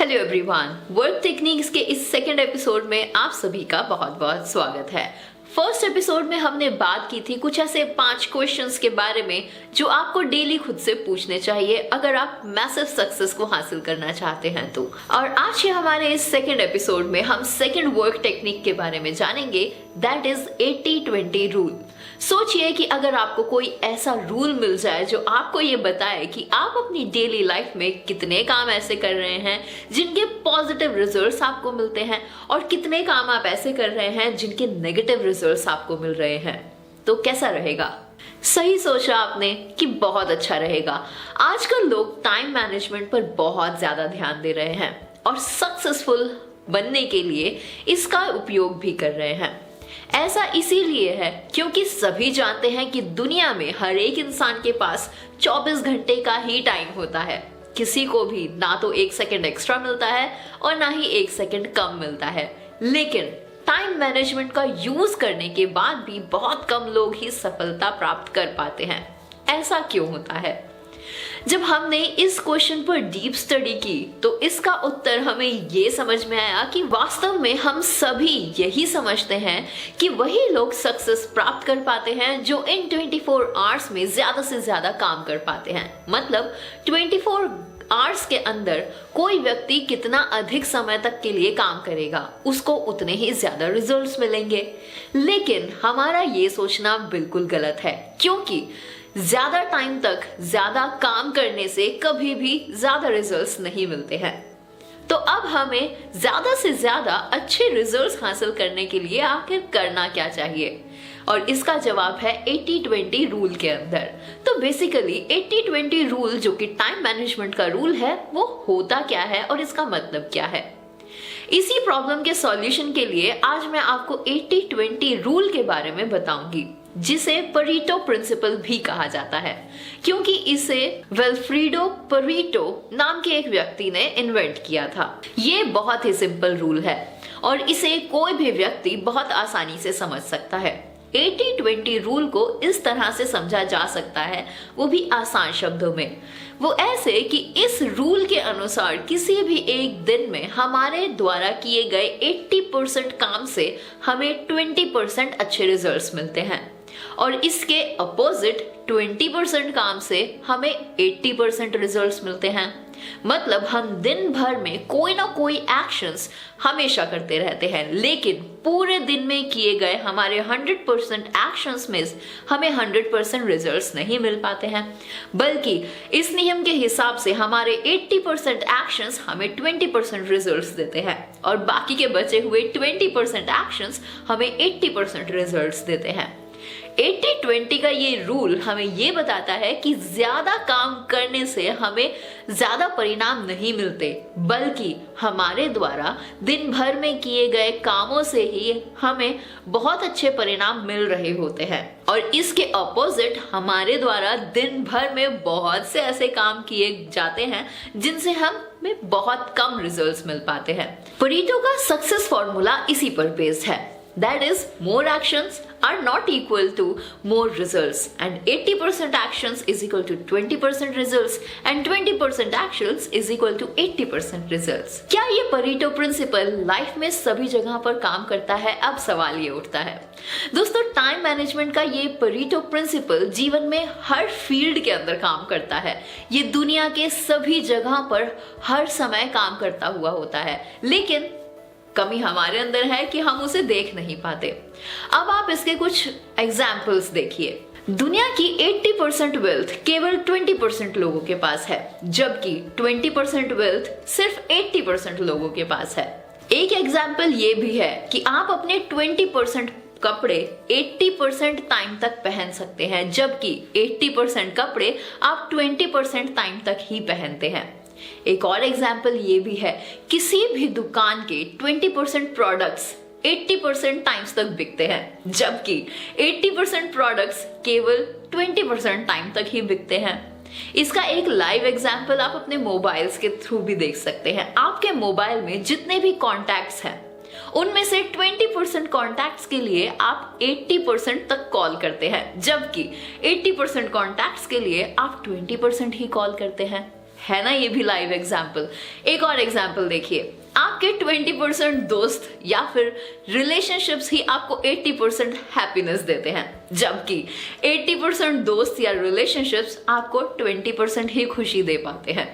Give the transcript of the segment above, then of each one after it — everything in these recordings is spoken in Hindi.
हेलो एवरीवन, वर्क टेक्निक्स के इस सेकंड एपिसोड में आप सभी का बहुत बहुत स्वागत है। फर्स्ट एपिसोड में हमने बात की थी कुछ ऐसे 5 क्वेश्चंस के बारे में जो आपको डेली खुद से पूछने चाहिए अगर आप मैसिव सक्सेस को हासिल करना चाहते हैं तो। और आज के हमारे इस सेकंड एपिसोड में हम सेकंड वर्क टेक्निक के बारे में जानेंगे, दैट इज 80-20 रूल। सोचिए कि अगर आपको कोई ऐसा रूल मिल जाए जो आपको ये बताए कि आप अपनी डेली लाइफ में कितने काम ऐसे कर रहे हैं जिनके पॉजिटिव रिजल्ट्स आपको मिलते हैं और कितने काम आप ऐसे कर रहे हैं जिनके नेगेटिव रिजल्ट्स आपको मिल रहे हैं, तो कैसा रहेगा? सही सोचा आपने कि बहुत अच्छा रहेगा। आजकल लोग टाइम मैनेजमेंट पर बहुत ज्यादा ध्यान दे रहे हैं और सक्सेसफुल बनने के लिए इसका उपयोग भी कर रहे हैं। ऐसा इसीलिए है क्योंकि सभी जानते हैं कि दुनिया में हर एक इंसान के पास 24 घंटे का ही टाइम होता है। किसी को भी ना तो 1 सेकंड एक्स्ट्रा मिलता है और ना ही 1 सेकंड कम मिलता है। लेकिन टाइम मैनेजमेंट का यूज करने के बाद भी बहुत कम लोग ही सफलता प्राप्त कर पाते हैं। ऐसा क्यों होता है? जब हमने इस क्वेश्चन पर डीप स्टडी की तो इसका उत्तर हमें ये समझ में आया कि वास्तव में हम सभी यही समझते हैं कि वही लोग सक्सेस प्राप्त कर पाते हैं जो इन 24 आवर्स में ज्यादा से ज्यादा काम कर पाते हैं। मतलब 24 आवर्स के अंदर कोई व्यक्ति कितना अधिक समय तक के लिए काम करेगा उसको उतने ही ज्यादा रिजल्ट्स मिलेंगे। लेकिन हमारा ये सोचना बिल्कुल गलत है, क्योंकि ज्यादा टाइम तक ज्यादा काम करने से कभी भी ज्यादा रिजल्ट्स नहीं मिलते हैं। तो अब हमें ज्यादा से ज्यादा अच्छे रिजल्ट्स हासिल करने के लिए आखिर करना क्या चाहिए? और इसका जवाब है 80-20 रूल के अंदर। तो बेसिकली 80-20 रूल जो कि टाइम मैनेजमेंट का रूल है, वो होता क्या है और इसका मतलब क्या है? इसी प्रॉब्लम के सॉल्यूशन के लिए आज मैं आपको 80-20 रूल के बारे में बताऊंगी, जिसे परीटो प्रिंसिपल भी कहा जाता है, क्योंकि इसे विल्फ्रेडो परीटो नाम के एक व्यक्ति ने इन्वेंट किया था। ये बहुत ही सिंपल रूल है और इसे कोई भी व्यक्ति बहुत आसानी से समझ सकता है। 80-20 रूल को इस तरह से समझा जा सकता है, वो भी आसान शब्दों में। वो ऐसे कि इस रूल के अनुसार किसी भी एक दिन में हमारे द्वारा किए गए 80% काम से हमें 20% अच्छे रिजल्ट्स मिलते हैं और इसके अपोजिट 20% काम से हमें 80% रिजल्ट्स मिलते हैं। मतलब हम दिन भर में कोई ना कोई एक्शंस हमेशा करते रहते हैं, लेकिन पूरे दिन में किए गए हमारे 100% एक्शंस में हमें 100% रिजल्ट्स नहीं मिल पाते हैं, बल्कि इस नियम के हिसाब से हमारे 80% एक्शंस हमें 20% रिजल्ट्स देते हैं और बाकी के बचे हुए 20% एक्शंस हमें 80% रिजल्ट्स देते हैं। 80-20 का ये रूल हमें ये बताता है कि ज्यादा काम करने से हमें ज्यादा परिणाम नहीं मिलते, बल्कि हमारे द्वारा दिन भर में किए गए कामों से ही हमें बहुत अच्छे परिणाम मिल रहे होते हैं। और इसके अपोजिट हमारे द्वारा दिन भर में बहुत से ऐसे काम किए जाते हैं जिनसे हमें बहुत कम रिजल्ट्स मिल पाते हैं। परीटो का सक्सेस फॉर्मूला इसी पर बेस्ड है, that is more actions are not equal to more results and 80% actions is equal to 20% results and 20% actions is equal to 80% results। क्या ये परीटो प्रिंसिपल लाइफ में सभी जगह पर काम करता है? अब सवाल ये उठता है। दोस्तों, टाइम मैनेजमेंट का ये परीटो प्रिंसिपल जीवन में हर फील्ड के अंदर काम करता है। ये दुनिया के सभी जगह पर हर समय काम करता हुआ होता है, लेकिन कमी हमारे अंदर है कि हम उसे देख नहीं पाते। अब आप इसके कुछ एग्जाम्पल्स देखिए। दुनिया की 80% वेल्थ केवल 20% लोगों के पास है, जबकि 20% वेल्थ सिर्फ 80% लोगों के पास है। एक एग्जाम्पल ये भी है कि आप अपने 20% कपड़े 80% टाइम तक पहन सकते हैं, जबकि 80% कपड़े आप 20% टाइम तक ही पहनते हैं। एक और एग्जाम्पल ये भी है, किसी भी दुकान के 20% प्रोडक्ट्स 80% टाइम्स तक बिकते हैं, जबकि 80% प्रोडक्ट्स केवल 20% टाइम तक ही बिकते हैं। इसका एक लाइव एग्जाम्पल आप अपने मोबाइल्स के थ्रू भी देख सकते हैं। आपके मोबाइल में जितने भी कॉन्टैक्ट्स हैं उनमें से 20% कॉन्टैक्ट्स के लिए आप 80% तक कॉल करते हैं, जबकि 80% कॉन्टैक्ट्स के लिए आप 20% ही कॉल करते हैं। है ना ये भी लाइव एग्जाम्पल। एक और एग्जाम्पल देखिए, आपके 20% दोस्त या फिर रिलेशनशिप्स ही आपको 80% हैप्पीनेस देते हैं, जबकि 80% दोस्त या रिलेशनशिप्स आपको 20% ही खुशी दे पाते हैं।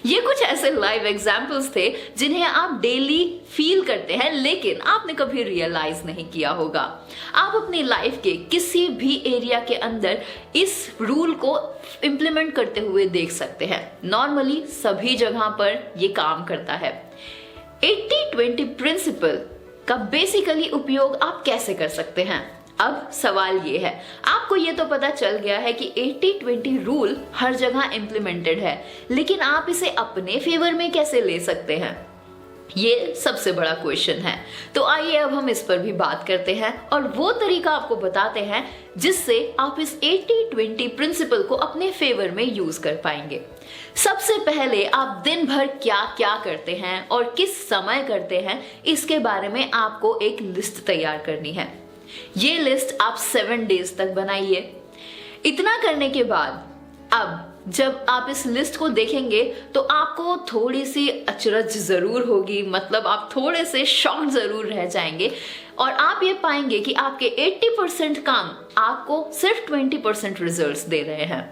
ये कुछ ऐसे लाइव एग्जाम्पल्स थे जिन्हें आप डेली फील करते हैं, लेकिन आपने कभी रियलाइज नहीं किया होगा। आप अपनी लाइफ के किसी भी एरिया के अंदर इस रूल को इम्प्लीमेंट करते हुए देख सकते हैं। नॉर्मली सभी जगह पर ये काम करता है। 80-20 प्रिंसिपल का बेसिकली उपयोग आप कैसे कर सकते हैं? अब सवाल ये है, आपको ये तो पता चल गया है कि 80-20 रूल हर जगह इम्प्लीमेंटेड है, लेकिन आप इसे अपने फेवर में कैसे ले सकते हैं? ये सबसे बड़ा क्वेश्चन है। तो आइए अब हम इस पर भी बात करते हैं और वो तरीका आपको बताते हैं जिससे आप इस 80-20 प्रिंसिपल को अपने फेवर में यूज कर पाएंगे। सबसे पहले आप दिन भर क्या क्या करते हैं और किस समय करते हैं, इसके बारे में आपको एक लिस्ट तैयार करनी है। ये लिस्ट आप 7 डेज तक बनाइए। इतना करने के बाद अब जब आप इस लिस्ट को देखेंगे तो आपको थोड़ी सी अचरज जरूर होगी, मतलब आप थोड़े से शॉक जरूर रह जाएंगे और आप ये पाएंगे कि आपके 80% काम आपको सिर्फ 20% रिजल्ट्स दे रहे हैं।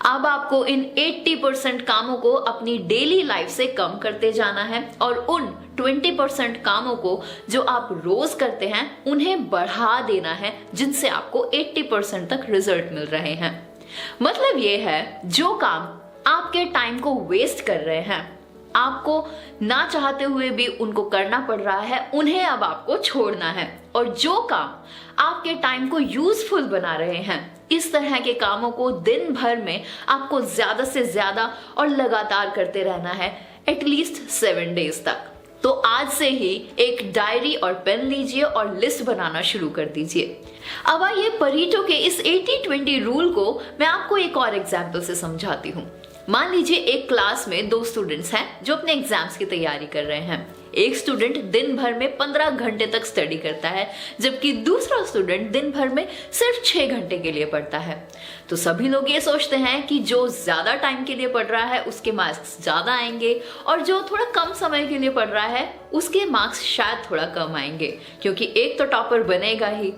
अब आपको इन 80% कामों को अपनी डेली लाइफ से कम करते जाना है और उन 20% कामों को जो आप रोज करते हैं उन्हें बढ़ा देना है, जिनसे आपको 80% तक रिजल्ट मिल रहे हैं। मतलब ये है, जो काम आपके टाइम को वेस्ट कर रहे हैं, आपको ना चाहते हुए भी उनको करना पड़ रहा है, उन्हें अब आपको छोड़ना है। और जो काम आपके टाइम को यूजफुल बना रहे हैं, इस तरह के कामों को दिन भर में आपको ज्यादा से ज्यादा और लगातार करते रहना है, एटलीस्ट 7 डेज तक। तो आज से ही एक डायरी और पेन लीजिए और लिस्ट बनाना शुरू कर दीजिए। अब आइए परीटो के इस 80-20 रूल को मैं आपको एक और एग्जाम्पल से समझाती हूँ। मान लीजिए एक क्लास में 2 स्टूडेंट्स हैं जो अपने एग्जाम्स की तैयारी कर रहे हैं। एक स्टूडेंट दिन भर में 15 घंटे तक स्टडी करता है, जबकि दूसरा स्टूडेंट दिन भर में सिर्फ 6 घंटे के लिए पढ़ता है। तो सभी लोग ये सोचते हैं कि जो ज्यादा टाइम के लिए पढ़ रहा है उसके मार्क्स ज्यादा आएंगे और जो थोड़ा कम समय के लिए पढ़ रहा है उसके मार्क्स शायद थोड़ा कम आएंगे, क्योंकि एक तो टॉपर बनेगा ही।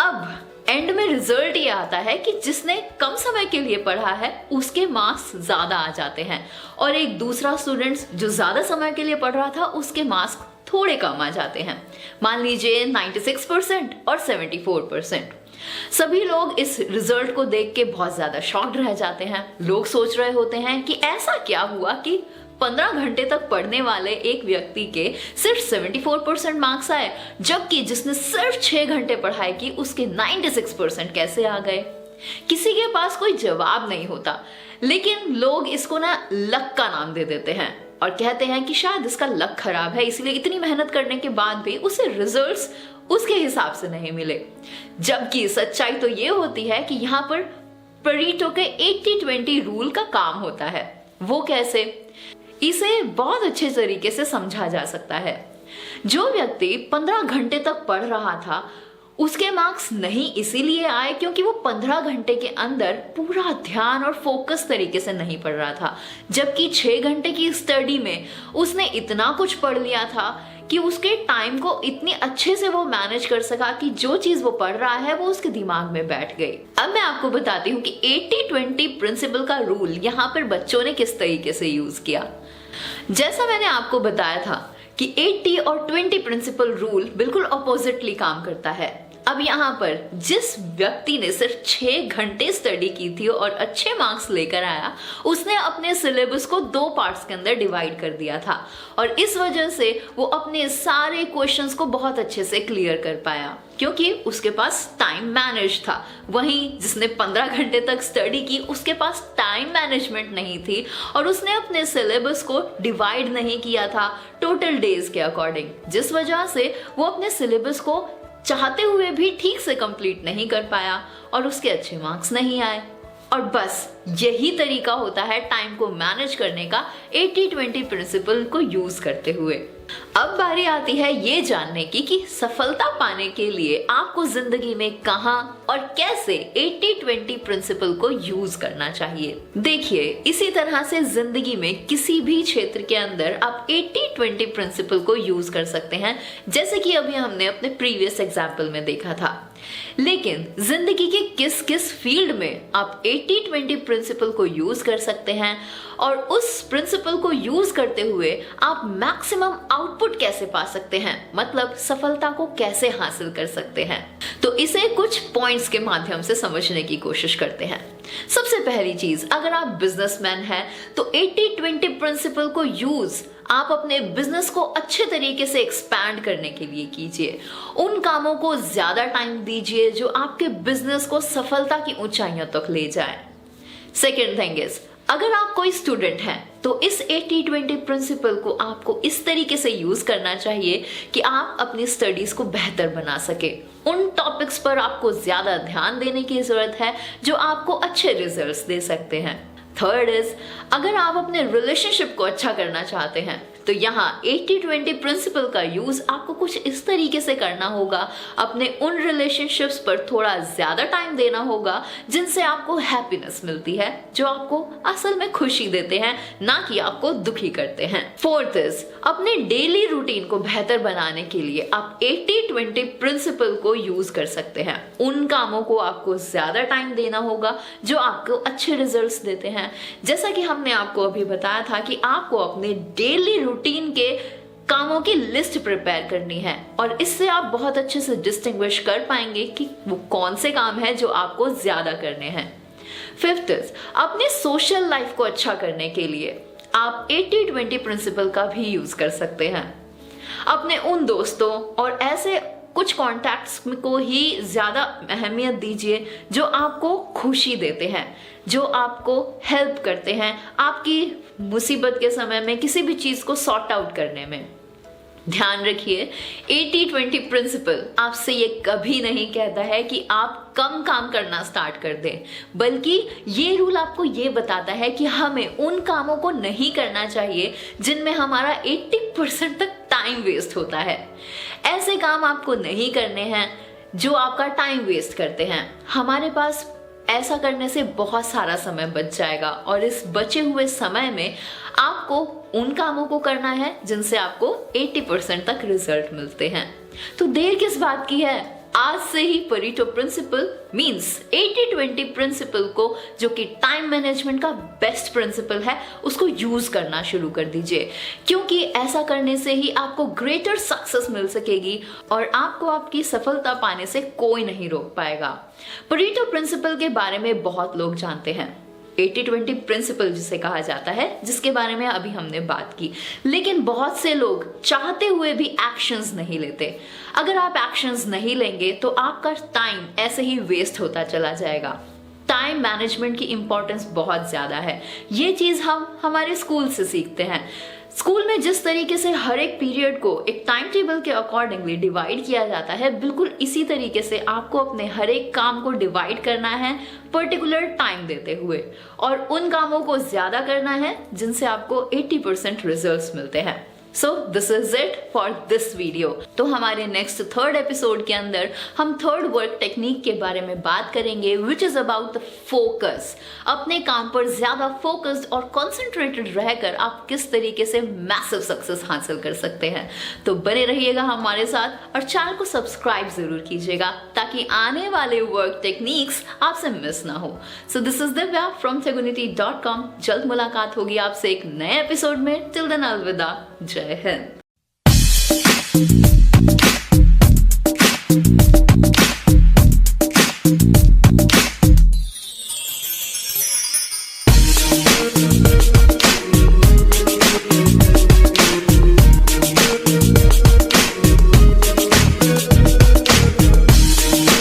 अब एंड में रिजल्ट ये आता है कि जिसने कम समय के लिए पढ़ा है उसके मार्क्स ज्यादा आ जाते हैं और एक दूसरा स्टूडेंट जो ज्यादा समय के लिए पढ़ रहा था उसके मार्क्स थोड़े कम आ जाते हैं। मान लीजिए 96% और 74%। सभी लोग इस रिजल्ट को देख के बहुत ज्यादा शॉक्ड रह जाते हैं। लोग सोच रहे होते हैं कि ऐसा क्या हुआ कि 15 घंटे तक पढ़ने वाले एक व्यक्ति के सिर्फ 74% मार्क्स आए, जबकि जिसने सिर्फ 6 घंटे पढ़ाई की उसके 96% कैसे आ गए? किसी के पास कोई जवाब नहीं होता, लेकिन लोग इसको ना लक का नाम दे देते हैं और कहते हैं कि शायद इसका लक खराब है, इसलिए इतनी मेहनत करने के बाद भी उसे रिजल्ट्स उसके हिसाब से नहीं मिले। जबकि सच्चाई तो ये होती है कि यहाँ पर परीटो के 80-20 रूल का काम होता है। वो कैसे? इसे बहुत अच्छे तरीके से समझा जा सकता है। जो व्यक्ति 15 घंटे तक पढ़ रहा था उसके मार्क्स नहीं इसीलिए आए क्योंकि वो 15 घंटे के अंदर पूरा ध्यान और फोकस तरीके से नहीं पढ़ रहा था, जबकि 6 घंटे की स्टडी में उसने इतना कुछ पढ़ लिया था कि उसके टाइम को इतनी अच्छे से वो मैनेज कर सका कि जो चीज वो पढ़ रहा है वो उसके दिमाग में बैठ गई। अब मैं आपको बताती हूँ कि 80-20 प्रिंसिपल का रूल यहाँ पर बच्चों ने किस तरीके से यूज किया। जैसा मैंने आपको बताया था कि 80 और 20 प्रिंसिपल रूल बिल्कुल ऑपोजिटली काम करता है। अब यहाँ पर जिस व्यक्ति ने सिर्फ 6 घंटे स्टडी की थी और अच्छे मार्क्स लेकर आया, उसने अपने सिलेबस को 2 पार्ट्स के अंदर डिवाइड कर दिया था और इस वजह से वो अपने सारे क्वेश्चंस को बहुत अच्छे से क्लियर कर पाया क्योंकि उसके पास टाइम मैनेज था। वहीं जिसने 15 घंटे तक स्टडी की उसके पास टाइम मैनेजमेंट नहीं थी और उसने अपने सिलेबस को डिवाइड नहीं किया था टोटल डेज के अकॉर्डिंग, जिस वजह से वो अपने सिलेबस को चाहते हुए भी ठीक से कंप्लीट नहीं कर पाया और उसके अच्छे मार्क्स नहीं आए। और बस यही तरीका होता है टाइम को मैनेज करने का 80-20 प्रिंसिपल को यूज करते हुए। अब बारी आती है ये जानने की कि सफलता पाने के लिए आपको जिंदगी में कहां और कैसे 80-20 प्रिंसिपल को यूज करना चाहिए। देखिए, इसी तरह से जिंदगी में किसी भी क्षेत्र के अंदर आप 80-20 प्रिंसिपल को यूज कर सकते हैं, जैसे कि अभी हमने अपने प्रीवियस एग्जाम्पल में देखा था। लेकिन जिंदगी के किस किस फील्ड में आप 80-20 प्रिंसिपल को यूज कर सकते हैं और उस प्रिंसिपल को यूज करते हुए आप मैक्सिमम आउटपुट कैसे पा सकते हैं, मतलब सफलता को कैसे हासिल कर सकते हैं, तो इसे कुछ पॉइंट्स के माध्यम से समझने की कोशिश करते हैं। सबसे पहली चीज, अगर आप बिजनेसमैन हैं तो 80-20 प्रिंसिपल को यूज आप अपने बिजनेस को अच्छे तरीके से एक्सपैंड करने के लिए कीजिए। उन कामों को ज्यादा टाइम दीजिए जो आपके बिजनेस को सफलता की ऊंचाइयों तक ले जाए। सेकेंड थिंग इज, अगर आप कोई स्टूडेंट हैं तो इस 80-20 प्रिंसिपल को आपको इस तरीके से यूज करना चाहिए कि आप अपनी स्टडीज को बेहतर बना सके। उन टॉपिक्स पर आपको ज्यादा ध्यान देने की जरूरत है जो आपको अच्छे रिजल्ट्स दे सकते हैं। थर्ड इज, अगर आप अपने रिलेशनशिप को अच्छा करना चाहते हैं तो यहाँ 80-20 प्रिंसिपल का यूज आपको कुछ इस तरीके से करना होगा, अपने उन रिलेशनशिप्स पर थोड़ा ज्यादा टाइम देना होगा जिनसे आपको हैप्पीनेस मिलती है, जो आपको असल में खुशी देते हैं, ना कि आपको दुखी करते हैं। फोर्थ इज, अपने डेली रूटीन को बेहतर बनाने के लिए आप 80-20 प्रिंसिपल को यूज कर सकते हैं। उन कामों को आपको ज्यादा टाइम देना होगा जो आपको अच्छे रिजल्ट्स देते हैं। जैसा कि हमने आपको अभी बताया था कि आपको अपने डेली रूटीन के कामों की लिस्ट प्रिपेयर करनी है और इससे आप बहुत अच्छे से डिस्टिंग्विश कर पाएंगे कि वो कौन से काम है जो आपको ज्यादा करने हैं। फिफ्थ इज, अपने सोशल लाइफ को अच्छा करने के लिए आप 80-20 प्रिंसिपल का भी यूज कर सकते हैं। अपने उन दोस्तों और ऐसे कुछ कॉन्टैक्ट्स को ही ज्यादा अहमियत दीजिए जो आपको खुशी देते हैं, जो आपको हेल्प करते हैं आपकी मुसीबत के समय में किसी भी चीज को सॉर्ट आउट करने में। ध्यान रखिए, 80-20 प्रिंसिपल आपसे ये कभी नहीं कहता है कि आप कम काम करना स्टार्ट कर दें, बल्कि ये रूल आपको ये बताता है कि हमें उन कामों को नहीं करना चाहिए जिनमें हमारा 80% तक टाइम वेस्ट होता है। ऐसे काम आपको नहीं करने हैं जो आपका टाइम वेस्ट करते हैं। हमारे पास ऐसा करने से बहुत सारा समय बच जाएगा और इस बचे हुए समय में आपको उन कामों को करना है जिनसे आपको 80% तक रिजल्ट मिलते हैं। तो देर किस बात की है, आज से ही परेटो प्रिंसिपल मींस 80-20 प्रिंसिपल को, जो कि टाइम मैनेजमेंट का बेस्ट प्रिंसिपल है, उसको यूज करना शुरू कर दीजिए, क्योंकि ऐसा करने से ही आपको ग्रेटर सक्सेस मिल सकेगी और आपको आपकी सफलता पाने से कोई नहीं रोक पाएगा। परेटो प्रिंसिपल के बारे में बहुत लोग जानते हैं, 80-20 प्रिंसिपल जिसे कहा जाता है, जिसके बारे में अभी हमने बात की, लेकिन बहुत से लोग चाहते हुए भी एक्शंस नहीं लेते। अगर आप एक्शंस नहीं लेंगे तो आपका टाइम ऐसे ही वेस्ट होता चला जाएगा। टाइम मैनेजमेंट की इंपॉर्टेंस बहुत ज्यादा है। ये चीज हम हमारे स्कूल से सीखते हैं। स्कूल में जिस तरीके से हर एक पीरियड को एक टाइम टेबल के अकॉर्डिंगली डिवाइड किया जाता है, बिल्कुल इसी तरीके से आपको अपने हर एक काम को डिवाइड करना है पर्टिकुलर टाइम देते हुए, और उन कामों को ज्यादा करना है जिनसे आपको 80% रिजल्ट्स मिलते हैं। So this is it for this video. तो हमारे नेक्स्ट थर्ड एपिसोड के अंदर हम थर्ड वर्क टेक्निक के बारे में बात करेंगे, which is about the focus. अपने काम पर ज्यादा फोकस्ड और कॉन्सेंट्रेटेड रहकर आप किस तरीके से मैसिव सक्सेस हासिल कर सकते हैं। तो बने रहिएगा हमारे साथ और चैनल को सब्सक्राइब जरूर कीजिएगा ताकि आने वाले वर्क टेक्निक्स आपसे मिस ना हो। So this is Divya from tegunity.com। जल्द मुलाकात होगी आपसे एक नए एपिसोड में। टिल देन अलविदा, जय हिंद।